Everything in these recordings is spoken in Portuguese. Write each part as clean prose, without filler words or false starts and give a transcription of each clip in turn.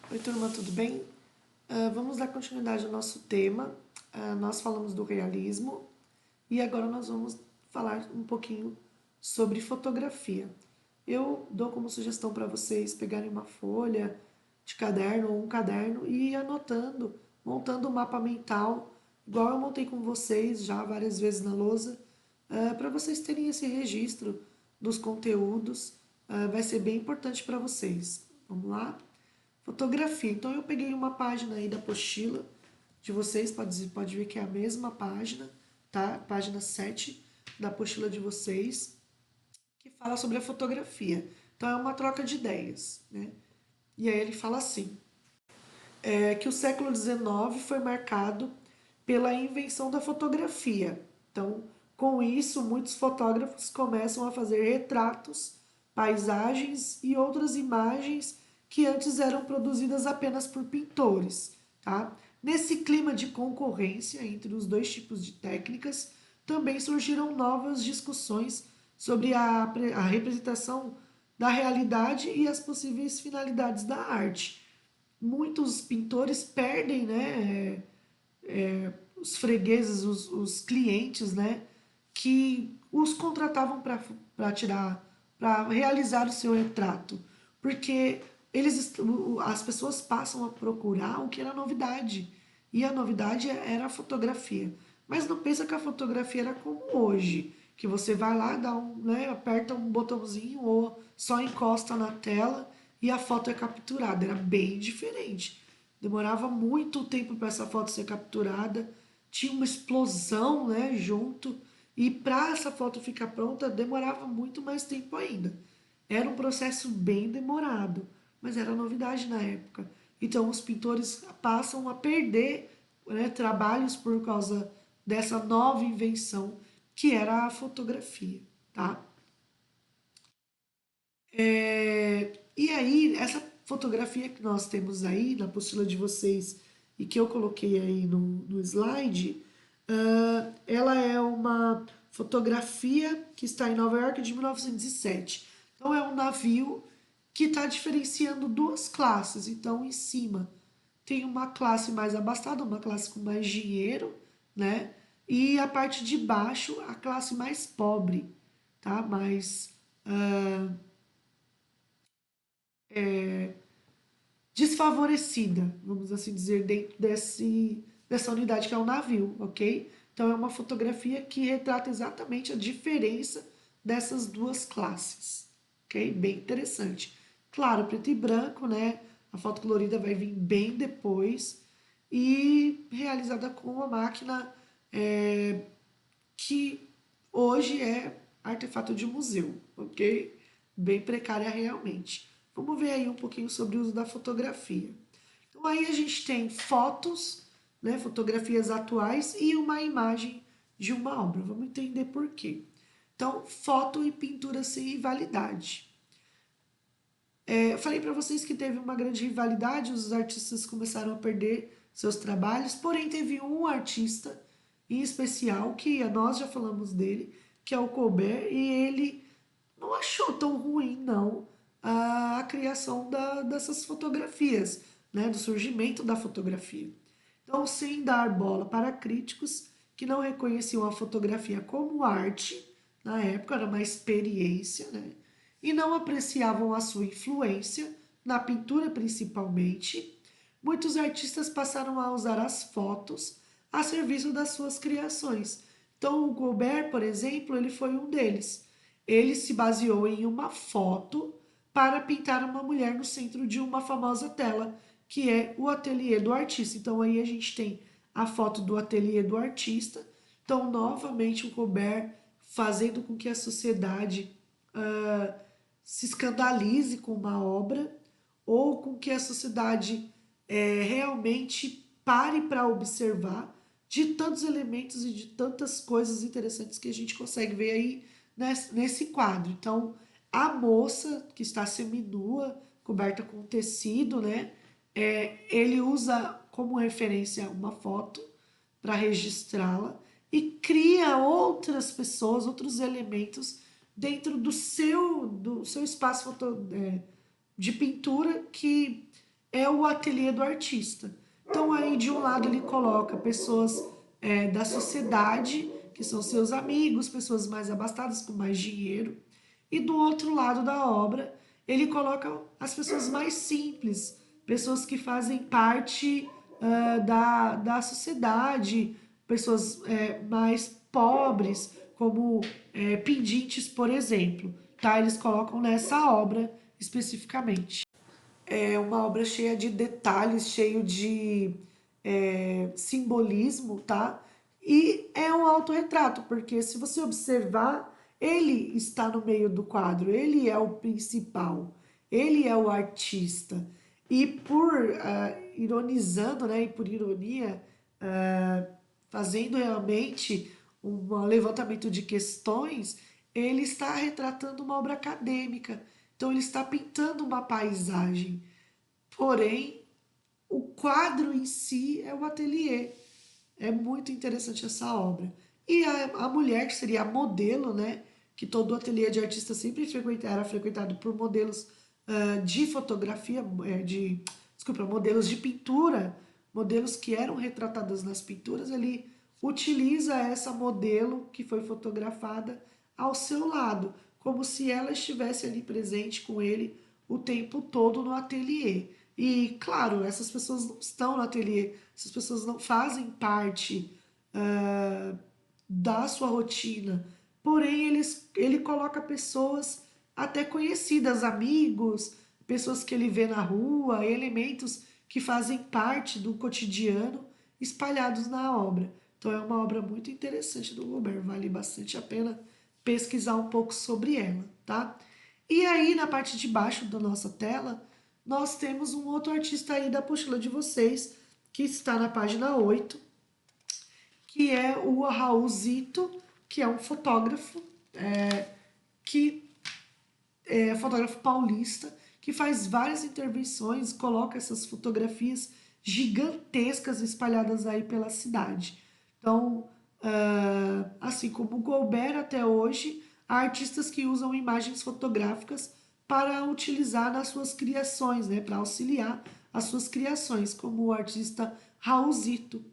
Oi, turma, tudo bem? Vamos dar continuidade ao nosso tema. Nós falamos do realismo e agora nós vamos falar um pouquinho sobre fotografia. Eu dou como sugestão para vocês pegarem uma folha de caderno ou um caderno e ir anotando, montando um mapa mental, igual eu montei com vocês já várias vezes na lousa, para vocês terem esse registro dos conteúdos. Vai ser bem importante para vocês. Vamos lá? Fotografia. Então eu peguei uma página aí da apostila de vocês, pode ver que é a mesma página, tá? Página 7 da apostila de vocês, que fala sobre a fotografia. Então é uma troca de ideias, né? E aí ele fala assim, que o século XIX foi marcado pela invenção da fotografia. Então, com isso, muitos fotógrafos começam a fazer retratos, paisagens e outras imagens que antes eram produzidas apenas por pintores. Tá? Nesse clima de concorrência entre os dois tipos de técnicas, também surgiram novas discussões sobre a representação da realidade e as possíveis finalidades da arte. Muitos pintores perdem, né, os fregueses, os clientes, né, que os contratavam para tirar, para realizar o seu retrato, porque as pessoas passam a procurar o que era novidade, e a novidade era a fotografia. Mas não pensa que a fotografia era como hoje, que você vai lá, né, aperta um botãozinho ou só encosta na tela e a foto é capturada. Era bem diferente. Demorava muito tempo para essa foto ser capturada, tinha uma explosão, né, junto, e para essa foto ficar pronta demorava muito mais tempo ainda. Era um processo bem demorado, mas era novidade na época. Então os pintores passam a perder, né, trabalhos por causa dessa nova invenção que era a fotografia, tá? E aí, essa fotografia que nós temos aí na apostila de vocês e que eu coloquei aí no slide, ela é uma fotografia que está em Nova York de 1907. Então, é um navio que está diferenciando duas classes. Então, em cima tem uma classe mais abastada, uma classe com mais dinheiro, né? E a parte de baixo, a classe mais pobre, tá? Mais desfavorecida, vamos assim dizer, dentro dessa unidade que é o navio, ok? Então é uma fotografia que retrata exatamente a diferença dessas duas classes, ok? Bem interessante. Claro, preto e branco, né? A foto colorida vai vir bem depois e realizada com uma máquina que hoje é artefato de museu, ok? Bem precária realmente. Vamos ver aí um pouquinho sobre o uso da fotografia. Então aí a gente tem fotos, né, fotografias atuais e uma imagem de uma obra. Vamos entender por quê. Então, foto e pintura sem rivalidade. Eu falei para vocês que teve uma grande rivalidade, os artistas começaram a perder seus trabalhos, porém teve um artista em especial, que nós já falamos dele, que é o Colbert, e ele não achou tão ruim, não, a criação dessas fotografias, né, do surgimento da fotografia. Então, sem dar bola para críticos que não reconheciam a fotografia como arte, na época era uma experiência, né, e não apreciavam a sua influência, na pintura principalmente, muitos artistas passaram a usar as fotos a serviço das suas criações. Então, o Colbert, por exemplo, ele foi um deles. Ele se baseou em uma foto para pintar uma mulher no centro de uma famosa tela, que é o ateliê do artista. Então, aí a gente tem a foto do ateliê do artista. Então, novamente, o Colbert fazendo com que a sociedade se escandalize com uma obra ou com que a sociedade realmente pare para observar de tantos elementos e de tantas coisas interessantes que a gente consegue ver aí nesse quadro. Então, a moça que está seminua, coberta com tecido, né? Ele usa como referência uma foto para registrá-la e cria outras pessoas, outros elementos dentro do seu espaço de pintura que é o ateliê do artista. Então aí de um lado ele coloca pessoas da sociedade, que são seus amigos, pessoas mais abastadas, com mais dinheiro, e do outro lado da obra ele coloca as pessoas mais simples, pessoas que fazem parte da sociedade, pessoas mais pobres, como pedintes, por exemplo. Tá? Eles colocam nessa obra especificamente. É uma obra cheia de detalhes, cheio de simbolismo, tá? E é um autorretrato, porque se você observar, ele está no meio do quadro, ele é o principal, ele é o artista. E por ironizando, né, e por ironia, fazendo realmente um levantamento de questões, ele está retratando uma obra acadêmica. Então ele está pintando uma paisagem. Porém, o quadro em si é o ateliê. É muito interessante essa obra. E a mulher, que seria a modelo, né? Que todo ateliê de artista sempre era frequentado por modelos de fotografia, desculpa, modelos de pintura, modelos que eram retratadas nas pinturas. Ele utiliza essa modelo que foi fotografada ao seu lado, como se ela estivesse ali presente com ele o tempo todo no ateliê. E, claro, essas pessoas não estão no ateliê, essas pessoas não fazem parte da sua rotina. Porém, ele coloca pessoas até conhecidas, amigos, pessoas que ele vê na rua, elementos que fazem parte do cotidiano espalhados na obra. Então é uma obra muito interessante do Gobert, vale bastante a pena pesquisar um pouco sobre ela, tá? E aí na parte de baixo da nossa tela, nós temos um outro artista aí da apostila de vocês, que está na página 8, que é o Raulzito, que é um fotógrafo que fotógrafo paulista, que faz várias intervenções, coloca essas fotografias gigantescas espalhadas aí pela cidade. Então, assim como o Goulbert até hoje, há artistas que usam imagens fotográficas para utilizar nas suas criações, né, para auxiliar as suas criações, como o artista Raulzito,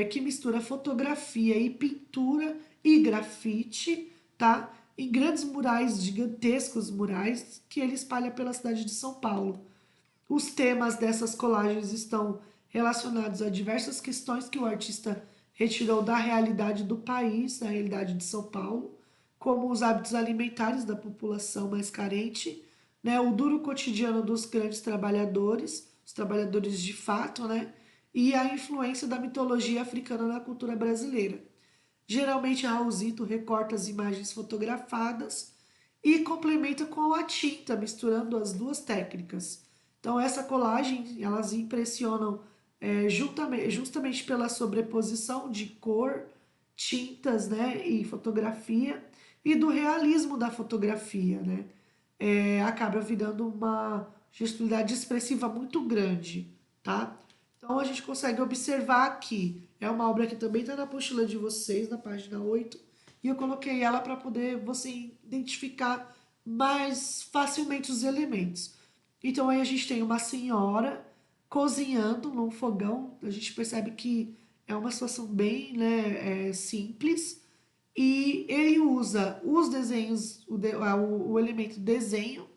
que mistura fotografia e pintura e grafite, tá? Em grandes murais, gigantescos murais, que ele espalha pela cidade de São Paulo. Os temas dessas colagens estão relacionados a diversas questões que o artista retirou da realidade do país, da realidade de São Paulo, como os hábitos alimentares da população mais carente, né, o duro cotidiano dos grandes trabalhadores, os trabalhadores de fato, né, e a influência da mitologia africana na cultura brasileira. Geralmente Raulzito recorta as imagens fotografadas e complementa com a tinta, misturando as duas técnicas. Então essa colagem, elas impressionam justamente pela sobreposição de cor, tintas, né, e fotografia e do realismo da fotografia, né? Acaba virando uma gestualidade expressiva muito grande, tá? Então a gente consegue observar aqui. É uma obra que também está na apostila de vocês, na página 8, e eu coloquei ela para poder você identificar mais facilmente os elementos. Então aí a gente tem uma senhora cozinhando num fogão, a gente percebe que é uma situação bem, né, simples, e ele usa os desenhos, o elemento desenho,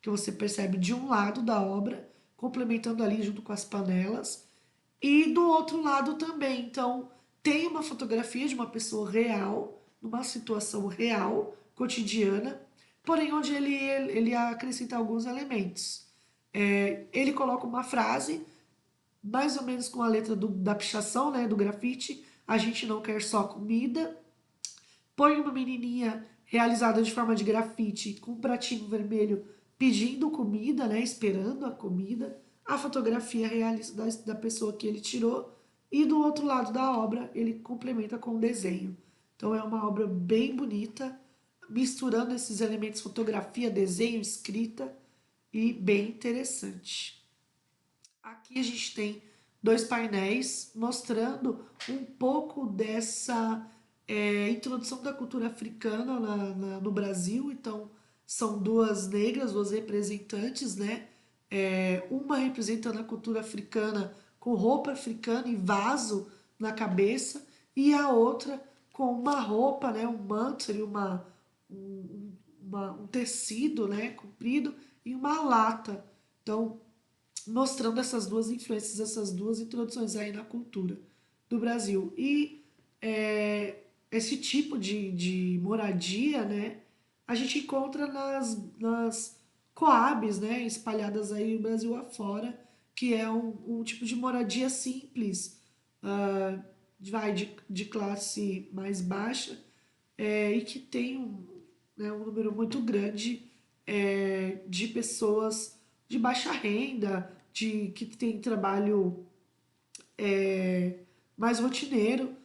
que você percebe de um lado da obra, complementando ali junto com as panelas, e do outro lado também. Então, tem uma fotografia de uma pessoa real, numa situação real, cotidiana, porém onde ele acrescenta alguns elementos. Ele coloca uma frase, mais ou menos com a letra da pichação, né, do grafite, a gente não quer só comida, põe uma menininha realizada de forma de grafite com um pratinho vermelho pedindo comida, né, esperando a comida, a fotografia realista da pessoa que ele tirou e do outro lado da obra ele complementa com o desenho. Então é uma obra bem bonita, misturando esses elementos fotografia, desenho, escrita e bem interessante. Aqui a gente tem dois painéis mostrando um pouco dessa introdução da cultura africana no Brasil. Então, são duas negras, duas representantes, né? uma representando a cultura africana com roupa africana e vaso na cabeça, e a outra com uma roupa, né, um manto, seria um tecido, né, comprido, e uma lata. Então, mostrando essas duas influências, essas duas introduções aí na cultura do Brasil. E esse tipo de moradia, né, a gente encontra nas coabs, né, espalhadas aí no Brasil afora, que é um tipo de moradia simples, uh, de classe mais baixa, e que tem né, um número muito grande de pessoas de baixa renda, que tem trabalho mais rotineiro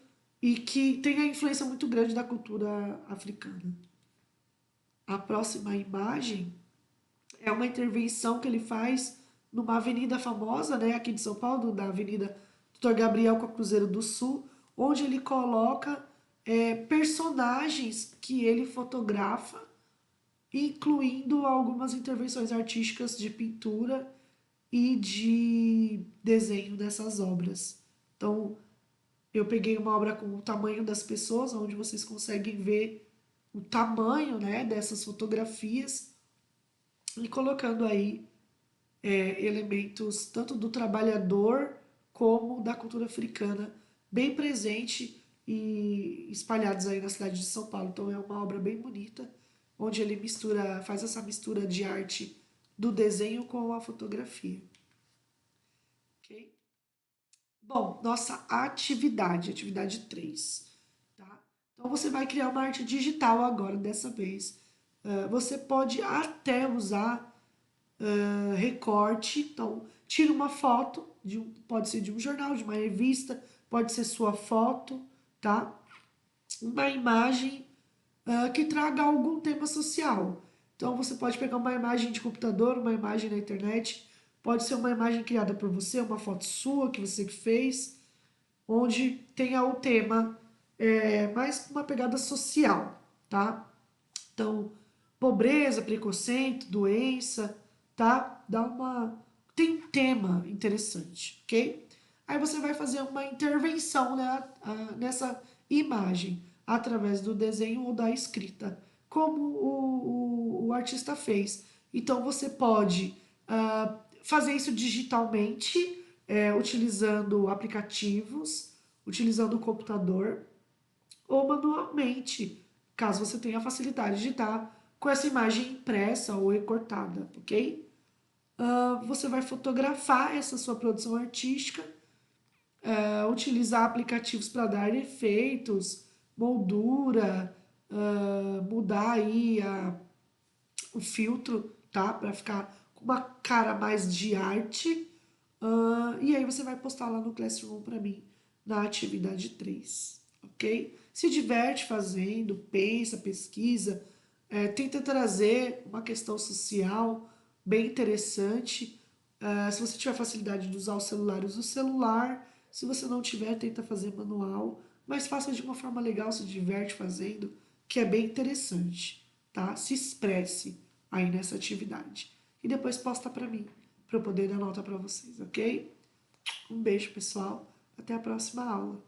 e que tem a influência muito grande da cultura africana. A próxima imagem é uma intervenção que ele faz numa avenida famosa, né, aqui de São Paulo, da Avenida Dr. Gabriel com a Cruzeiro do Sul, onde ele coloca personagens que ele fotografa, incluindo algumas intervenções artísticas de pintura e de desenho dessas obras. Então, eu peguei uma obra com o tamanho das pessoas, onde vocês conseguem ver o tamanho, né, dessas fotografias e colocando aí elementos tanto do trabalhador como da cultura africana bem presente e espalhados aí na cidade de São Paulo. Então é uma obra bem bonita, onde ele faz essa mistura de arte do desenho com a fotografia. Ok? Bom, nossa atividade 3. Tá? Então você vai criar uma arte digital agora, dessa vez. Você pode até usar recorte, então tira uma foto, pode ser de um jornal, de uma revista, pode ser sua foto, tá? Uma imagem que traga algum tema social. Então você pode pegar uma imagem de computador, uma imagem na internet, pode ser uma imagem criada por você, uma foto sua que você que fez, onde tenha o tema mais uma pegada social, tá? Então, pobreza, preconceito, doença, tá? Tem um tema interessante, ok? Aí você vai fazer uma intervenção, né, nessa imagem, através do desenho ou da escrita, como o artista fez. Então você pode fazer isso digitalmente, utilizando aplicativos, utilizando o computador, ou manualmente, caso você tenha a facilidade de estar com essa imagem impressa ou recortada, ok? Você vai fotografar essa sua produção artística, utilizar aplicativos para dar efeitos, moldura, mudar aí o filtro, tá? Para ficar com uma cara mais de arte. E aí você vai postar lá no Classroom para mim, na atividade 3, ok? Se diverte fazendo, pensa, pesquisa, tenta trazer uma questão social bem interessante. Se você tiver facilidade de usar o celular, use o celular. Se você não tiver, tenta fazer manual. Mas faça de uma forma legal, se diverte fazendo, que é bem interessante, tá? Se expresse aí nessa atividade. E depois posta para mim, para eu poder dar nota para vocês, ok? Um beijo, pessoal. Até a próxima aula.